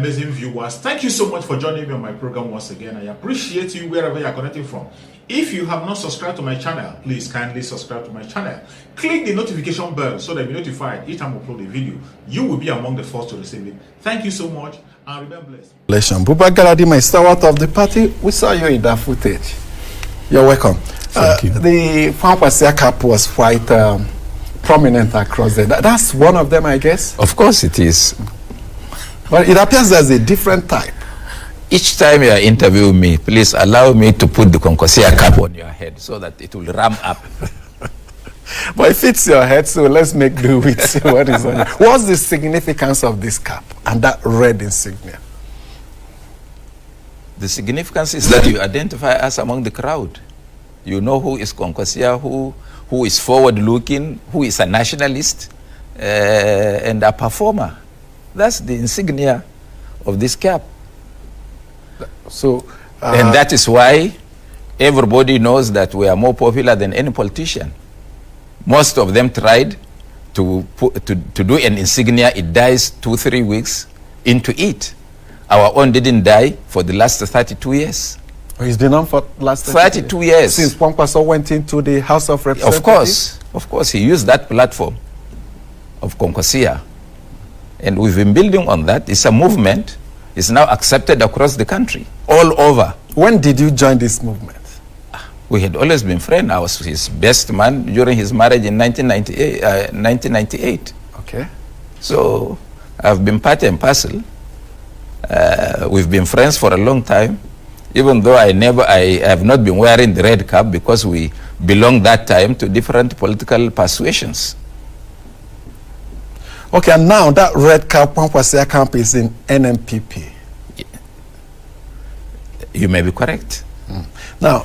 amazing viewers. Thank you so much for joining me on my program once again. I appreciate you wherever you are connecting from. If you have not subscribed to my channel, please kindly subscribe to my channel. Click the notification bell so that you'll be notified each time I upload a video. You will be among the first to receive it. Thank you so much and remain blessed. Buba Galadima is stalwart of the party. We saw you in that footage. You're welcome. Thank you. The Pankwasia cap was quite prominent across there. That's one of them, I guess? Of course it is. But it appears there's a different type. Each time you are interviewing me, please allow me to put the Concosia cap on your head so that it will ram up. But it fits your head, so let's make do with what is on it. What's the significance of this cap and that red insignia? The significance is that you identify us among the crowd. You know who is Concosia, who is forward-looking, who is a nationalist, and a performer. That's the insignia of this cap. So, and that is why everybody knows that we are more popular than any politician. Most of them tried to do an insignia. It dies 2-3 weeks into it. Our own didn't die for the last 32 years. He's been on for the last 32 years. Since Kwankwaso went into the House of Representatives? Of course, he used that platform of Konkosia. And we've been building on that. It's a movement. It's now accepted across the country, all over. When did you join this movement? We had always been friends. I was his best man during his marriage in 1998. Okay. So I've been part and parcel. We've been friends for a long time, even though I have not been wearing the red cap because we belong that time to different political persuasions. Okay, and now that red cap, Pankwasia camp is in NMPP. You may be correct. Now,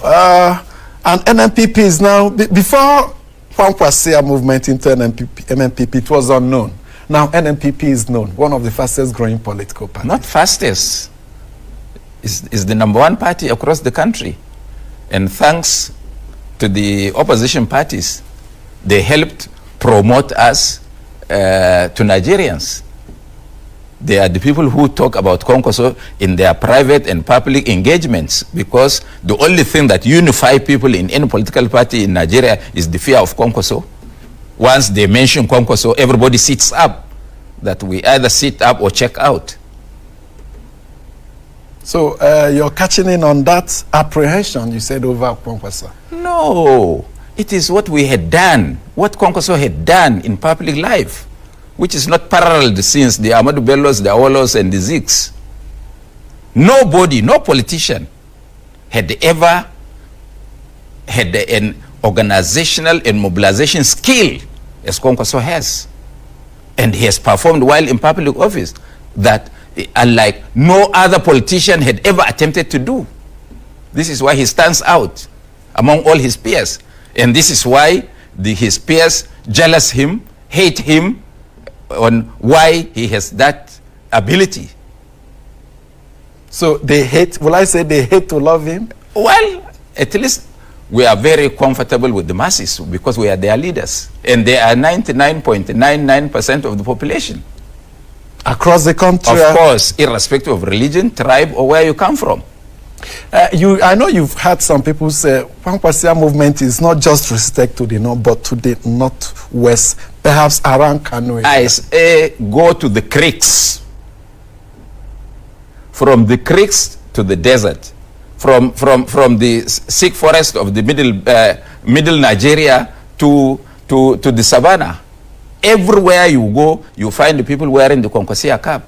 and NMPP is now, before Pankwasia movement into NMPP, it was unknown. Now NMPP is known, one of the fastest growing political parties. Not fastest. It's the number 1 party across the country. And thanks to the opposition parties, they helped promote us to Nigerians. They are the people who talk about Konkoso in their private and public engagements, because the only thing that unifies people in any political party in Nigeria is the fear of Konkoso. Once they mention Konkoso, everybody sits up, that we either sit up or check out. So you're catching in on that apprehension you said over Konkoso? No. It is what we had done, what Konkoso had done in public life, which is not paralleled since the Ahmadu Bellos, the Awolos, and the Zigs. Nobody, no politician had ever had an organizational and mobilization skill as Konkoso has. And he has performed while in public office that, unlike no other politician had ever attempted to do. This is why he stands out among all his peers. And this is why his peers jealous him, hate him, on why he has that ability. So they hate, will I say they hate to love him? Well, at least we are very comfortable with the masses because we are their leaders. And they are 99.99% of the population. Across the country? Of course, irrespective of religion, tribe, or where you come from. I know you've heard some people say Pankwasia movement is not just restricted to the north, but to the northwest, perhaps around Kano. I say go to the creeks. From the creeks to the desert. From the thick forest of the middle Nigeria to the savannah. Everywhere you go, you find the people wearing the Konkosia cap.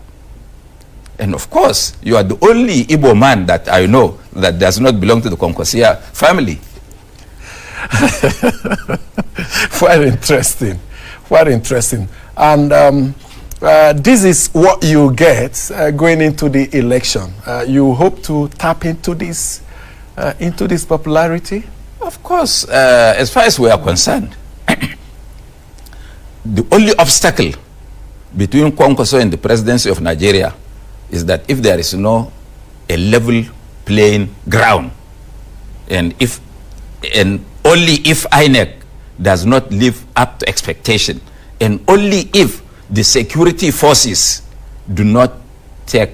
And of course, you are the only Igbo man that I know that does not belong to the Konkosia family. Quite interesting. Quite interesting. And this is what you get going into the election. You hope to tap into this popularity? Of course, as far as we are concerned, the only obstacle between Konkoso and the presidency of Nigeria is that if there is no a level playing ground, and only if INEC does not live up to expectation, and only if the security forces do not take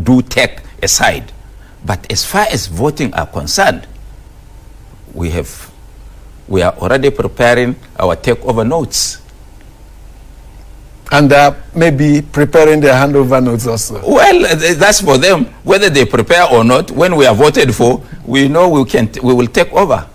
do take a side. But as far as voting are concerned, we are already preparing our takeover notes. And maybe preparing their handover notes also. Well, that's for them. Whether they prepare or not, when we are voted for, we know we will take over.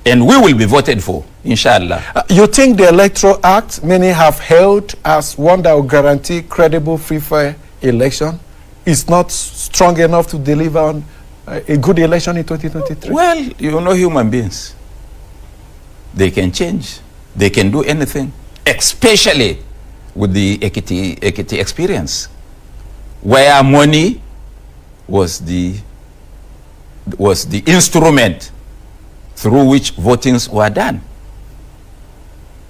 And we will be voted for, inshallah. You think the Electoral Act, many have held as one that will guarantee credible, free, fair election, is not strong enough to deliver on a good election in 2023? Well, you know human beings. They can change. They can do anything. Especially with the Ekiti experience, where money was the instrument through which votings were done.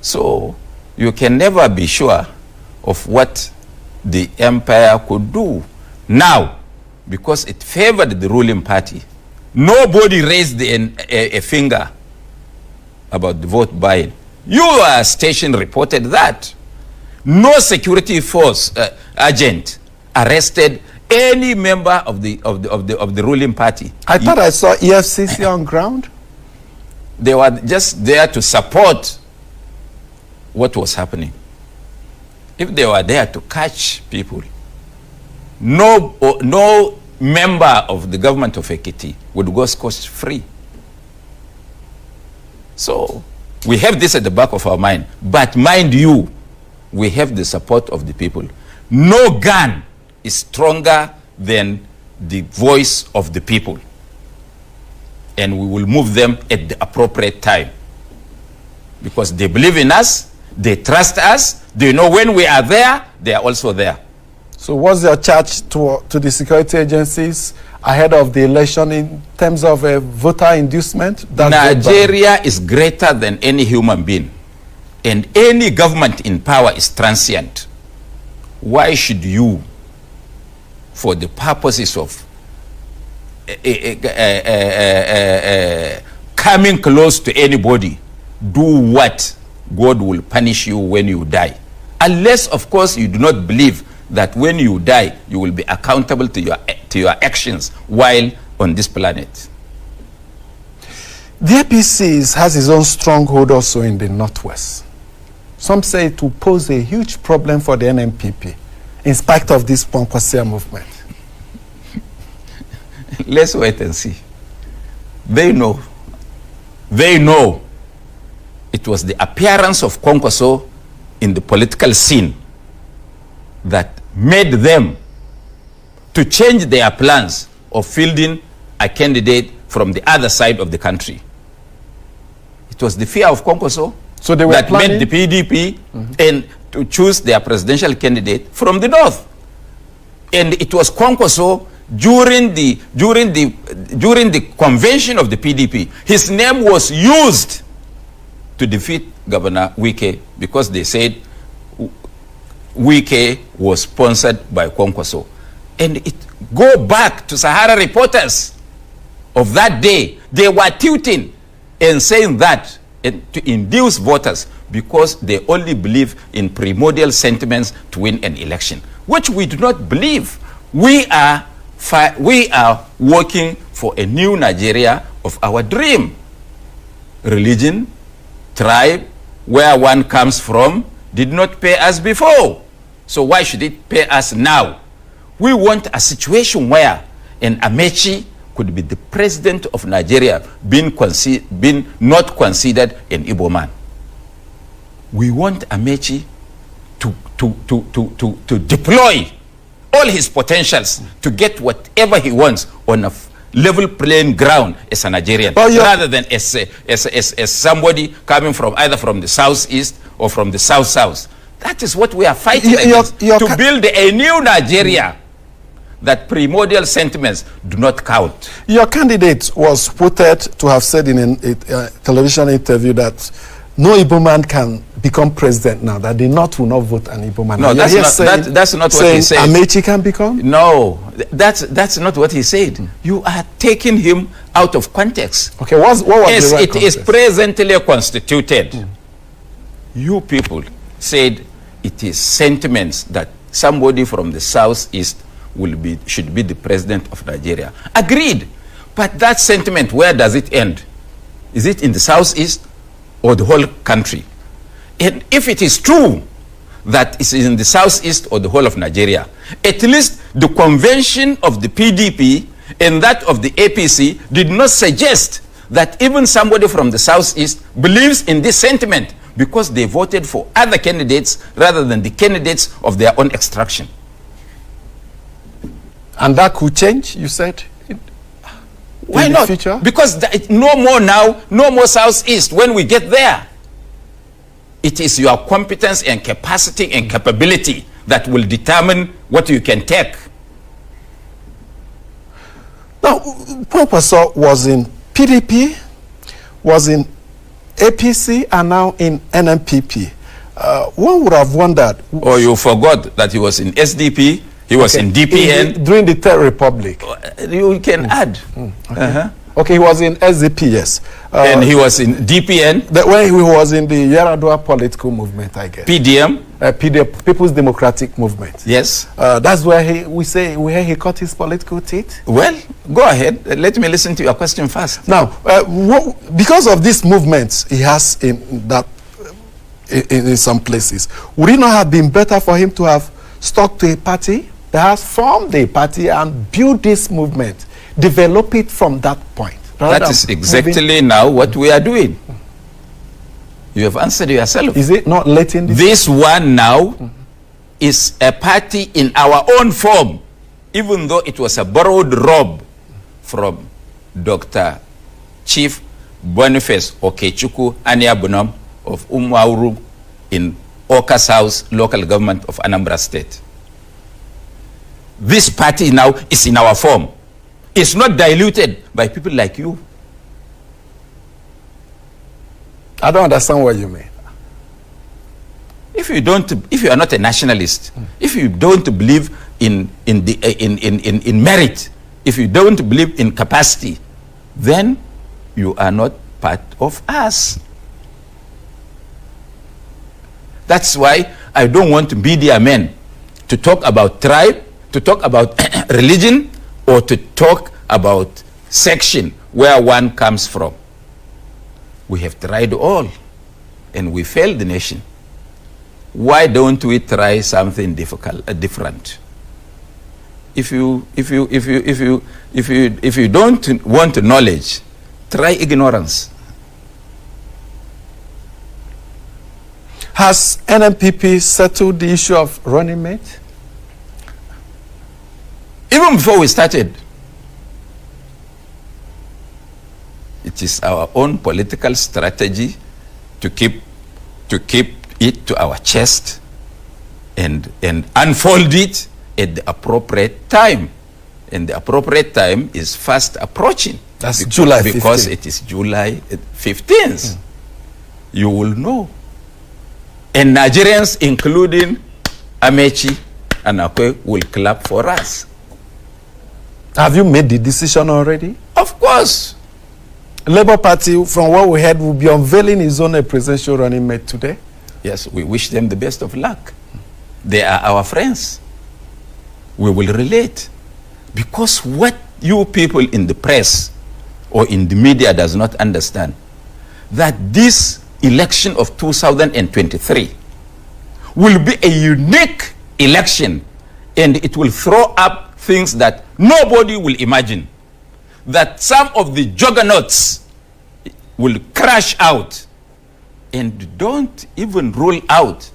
So you can never be sure of what the empire could do. Now, because it favored the ruling party, nobody raised a finger about the vote buying. Your station reported that. No security force agent arrested any member of the ruling party. I thought I saw EFCC on ground. They were just there to support what was happening. If they were there to catch people, no member of the government of Ekiti would go scot-free. So we have this at the back of our mind. But mind you, we have the support of the people. No gun is stronger than the voice of the people. And we will move them at the appropriate time. Because they believe in us, they trust us, they know when we are there, they are also there. So what's your charge to the security agencies ahead of the election in terms of a voter inducement? Nigeria is greater than any human being. And any government in power is transient. Why should you, for the purposes of coming close to anybody, do what God will punish you when you die? Unless, of course, you do not believe that when you die, you will be accountable to your actions while on this planet. The APC has its own stronghold also in the Northwest. Some say it will pose a huge problem for the NNPP in spite of this Kwankwasia movement. Let's wait and see. They know. They know it was the appearance of Kwankwaso in the political scene that made them to change their plans of fielding a candidate from the other side of the country. It was the fear of Kwankwaso that made the PDP and to choose their presidential candidate from the north. And it was Kwankwaso during the convention of the PDP. His name was used to defeat Governor Wike because they said Wike was sponsored by Kwankwaso. And it go back to Sahara reporters of that day. They were tilting and saying that to induce voters because they only believe in primordial sentiments to win an election, which we do not believe. We are working for a new Nigeria of our dream. Religion, tribe, where one comes from, did not pay us before. So why should it pay us now? We want a situation where an Amechi could be the president of Nigeria, being not considered an Igbo man. We want Amechi to deploy all his potentials to get whatever he wants on a level playing ground as a Nigerian, rather than as somebody coming from either from the southeast or from the south. That is what we are fighting against, to build a new Nigeria that primordial sentiments do not count. Your candidate was quoted to have said in a television interview that no Igbo man can become president now, that the North will not vote an Igbo man. No, that's not what he said. Amechi can become? No, that's not what he said. You are taking him out of context. Okay, what was the right it context? Is presently constituted. You people said it is sentiments that somebody from the southeast should be the president of Nigeria. Agreed. But that sentiment, where does it end? Is it in the southeast or the whole country? And if it is true that it's in the southeast or the whole of Nigeria, at least the convention of the PDP and that of the APC did not suggest that even somebody from the southeast believes in this sentiment, because they voted for other candidates rather than the candidates of their own extraction. And that could change, you said? Why not? Future? Because no more now, no more southeast when we get there. It is your competence and capacity and capability that will determine what you can take. Now, Professor was in PDP, was in APC, and now in NMPP. One would have wondered... Oh, you forgot that he was in SDP, he was in DPN. During the Third Republic. You can add. Okay. Okay, he was in SDP, yes. And he was in DPN. When he was in the Yaradua political movement, I guess. PDM. PDM, People's Democratic Movement. Yes. That's where where he cut his political teeth. Well, go ahead. Let me listen to your question first. Now, because of this movement he has in some places, would it not have been better for him to have stuck to a party, perhaps formed a party and build this movement, develop it from that point? That is exactly now what we are doing. You have answered yourself. Is it not letting this one now is a party in our own form, even though it was a borrowed robe from Dr. Chief Boniface Okechukwu Aniabunom of Umwauru in Okas House, local government of Anambra State. This party now is in our form. It's not diluted by people like you. I don't understand what you mean. If you are not a nationalist, if you don't believe in merit, if you don't believe in capacity, then you are not part of us. That's why I don't want media men to talk about tribe, to talk about religion, or to talk about section where one comes from. We have tried all, and we failed the nation. Why don't we try something different? If you don't want knowledge, try ignorance. Has NMPP settled the issue of running mate? Even before we started, it is our own political strategy to keep it to our chest and unfold it at the appropriate time. And the appropriate time is fast approaching. That's July 15th. Because it is July 15th. You will know. And Nigerians, including Amechi and Akwe, will clap for us. Have you made the decision already? Of course. Labour Party, from what we heard, will be unveiling his own presidential running mate today. Yes, we wish them the best of luck. They are our friends. We will relate. Because what you people in the press or in the media does not understand, that this election of 2023 will be a unique election, and it will throw up things that nobody will imagine. That some of the juggernauts will crash out, and don't even rule out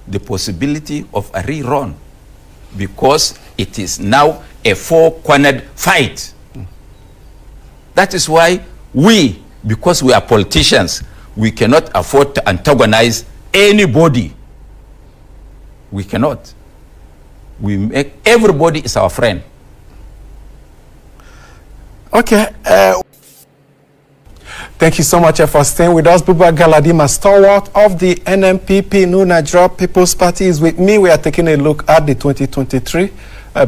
the possibility of a rerun, because it is now a four-cornered fight. That is why we, because we are politicians, we cannot afford to antagonize anybody. We cannot. We make everybody is our friend. Okay. Thank you so much for staying with us. Buba Galadima, stalwart of the NMPP, New Nigeria People's Party, is with me. We are taking a look at the 2023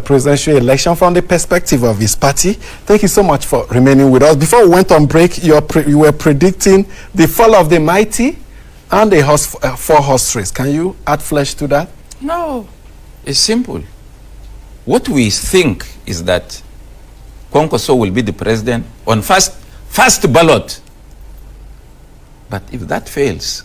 presidential election from the perspective of his party. Thank you so much for remaining with us. Before we went on break, you were predicting the fall of the mighty and the four-horse race. Can you add flesh to that? No. It's simple. What we think is that Kwankwaso will be the president on first ballot. But if that fails,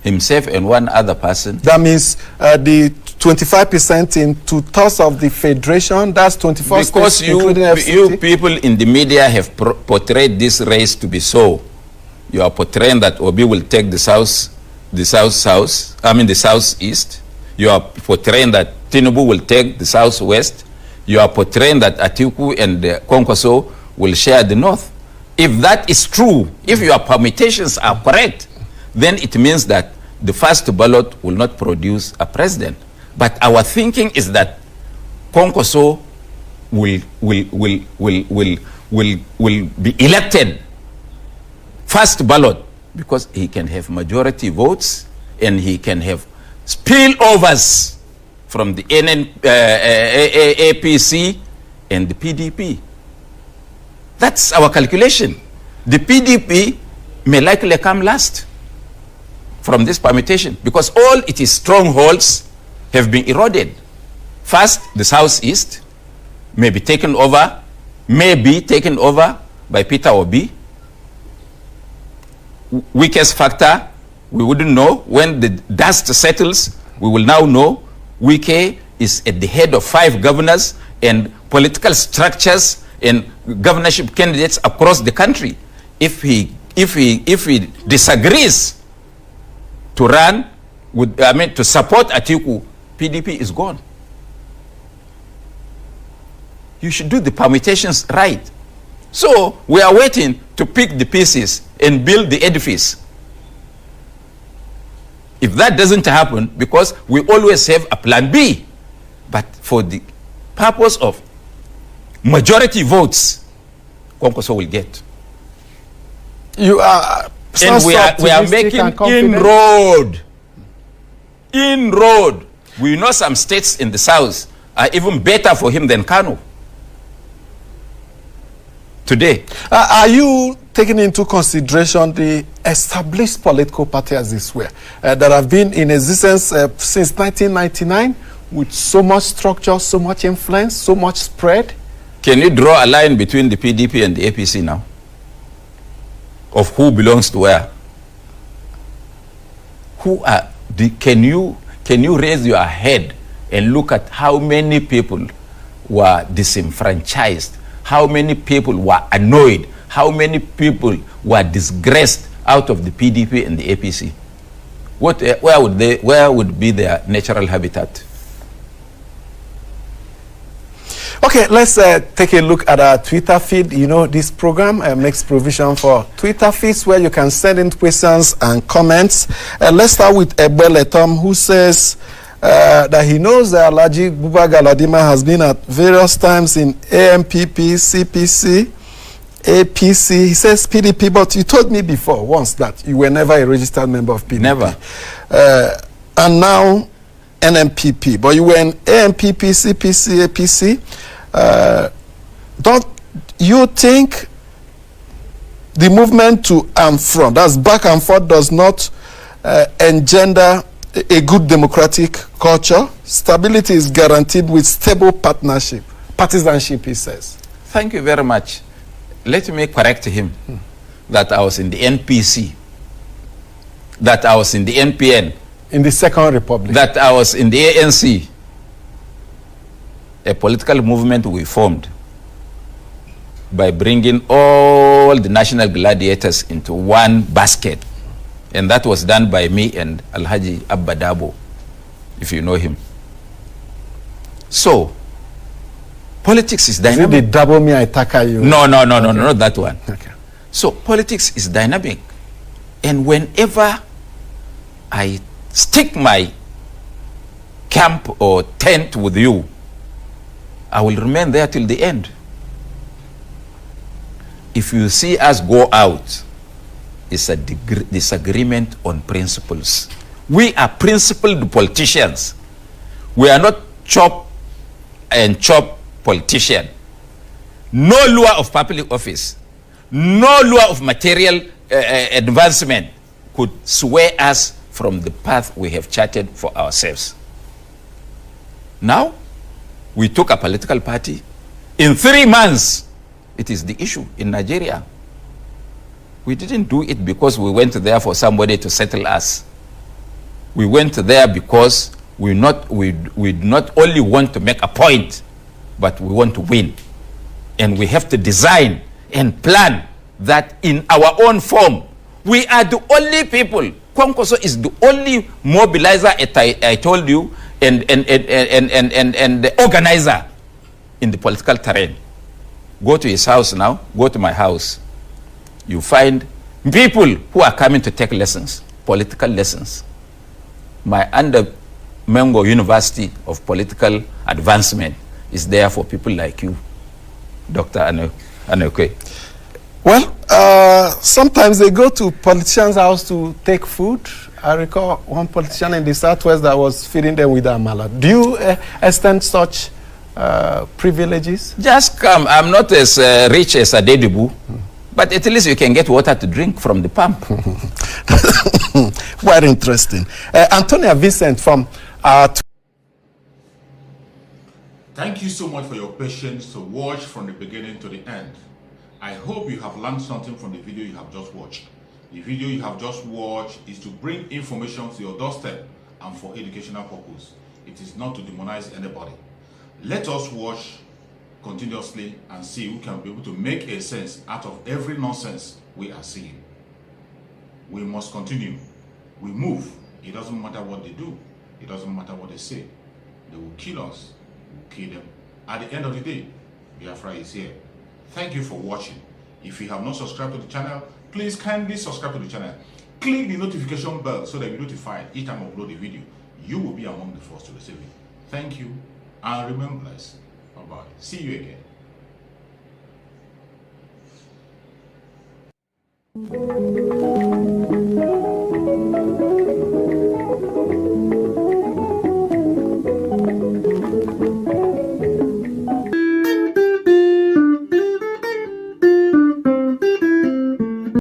himself and one other person. That means the 25% in 2/3 of the federation, that's 24 because states, including FCT. You people in the media have portrayed this race to be so. You are portraying that Obi will take the southeast. You are portraying that Tinubu will take the southwest. You are portraying that Atiku and Kwankwaso will share the north. If that is true, if your permutations are correct, then it means that the first ballot will not produce a president. But our thinking is that Kwankwaso will be elected first ballot because he can have majority votes and he can have spillovers from the APC and the PDP. That's our calculation. The PDP may likely come last from this permutation because all its strongholds have been eroded. First, the southeast may be taken over by Peter Obi. Weakest factor, we wouldn't know. When the dust settles, we will now know. Wike is at the head of 5 governors and political structures and governorship candidates across the country. If he disagrees to run with, to support Atiku, PDP is gone. You should do the permutations right. So we are waiting to pick the pieces and build the edifice. If that doesn't happen, because we always have a plan B, but for the purpose of majority votes, Kwankwaso will get. You are, and we are making inroad. We know some states in the south are even better for him than Kano today. Are you taking into consideration the established political parties as this were that have been in existence since 1999 with so much structure, so much influence, so much spread? Can you draw a line between the PDP and the APC now? Of who belongs to where? Can you raise your head and look at how many people were disenfranchised, how many people were annoyed, how many people were disgraced out of the PDP and the APC? Where would be their natural habitat? Okay, let's take a look at our Twitter feed. You know, this program makes provision for Twitter feeds where you can send in questions and comments. Let's start with Ebele Tom, who says that he knows that Alhaji Buba Galadima has been at various times in AMPP, CPC, APC. He says PDP, but you told me before once that you were never a registered member of PDP. Never. And now NMPP, but you were in AMPP, CPC, APC. Don't you think the movement to and from, that's back and forth, does not engender a good democratic culture? Stability is guaranteed with stable partisanship, he says. Thank you very much. Let me correct him that I was in the NPC, that I was in the NPN, in the Second Republic, that I was in the ANC, a political movement we formed by bringing all the national gladiators into one basket. And that was done by me and Alhaji Abba Dabo, if you know him. So, politics is dynamic. Is it the Dabo me Itaka you? No, not that one. Okay. So, politics is dynamic. And whenever I stick my camp or tent with you, I will remain there till the end. If you see us go out, it's a disagreement on principles. We are principled politicians. We are not chop and chop politician. No lure of public office, no lure of material advancement could sway us from the path we have charted for ourselves. Now, we took a political party. In 3 months, it is the issue in Nigeria. We didn't do it because we went there for somebody to settle us. We went there because we not only want to make a point, but we want to win. And we have to design and plan that in our own form. We are the only people. Kwankwaso is the only mobilizer, I told you, and the organizer in the political terrain. Go to his house now, go to my house. You find people who are coming to take lessons, political lessons. My Mango University of Political Advancement is there for people like you, Dr. Anoke. Well, sometimes they go to politicians' house to take food. I recall one politician in the Southwest that was feeding them with amala. Do you extend such privileges? Just come. I'm not as rich as a Dedibu, but at least you can get water to drink from the pump. Quite interesting. Antonia Vincent from Thank you so much for your patience to watch from the beginning to the end. I hope you have learned something from the video you have just watched. The video you have just watched is to bring information to your doorstep and for educational purpose. It is not to demonize anybody. Let us watch continuously and see who can be able to make a sense out of every nonsense we are seeing. We must continue. We move. It doesn't matter what they do. It doesn't matter what they say. They will kill us. We will kill them. At the end of the day, Biafra is here. Thank you for watching. If you have not subscribed to the channel, please kindly subscribe to the channel. Click the notification bell so that you'll be notified each time I upload a video. You will be among the first to receive it. Thank you and remember blessed. Bye-bye. See you again.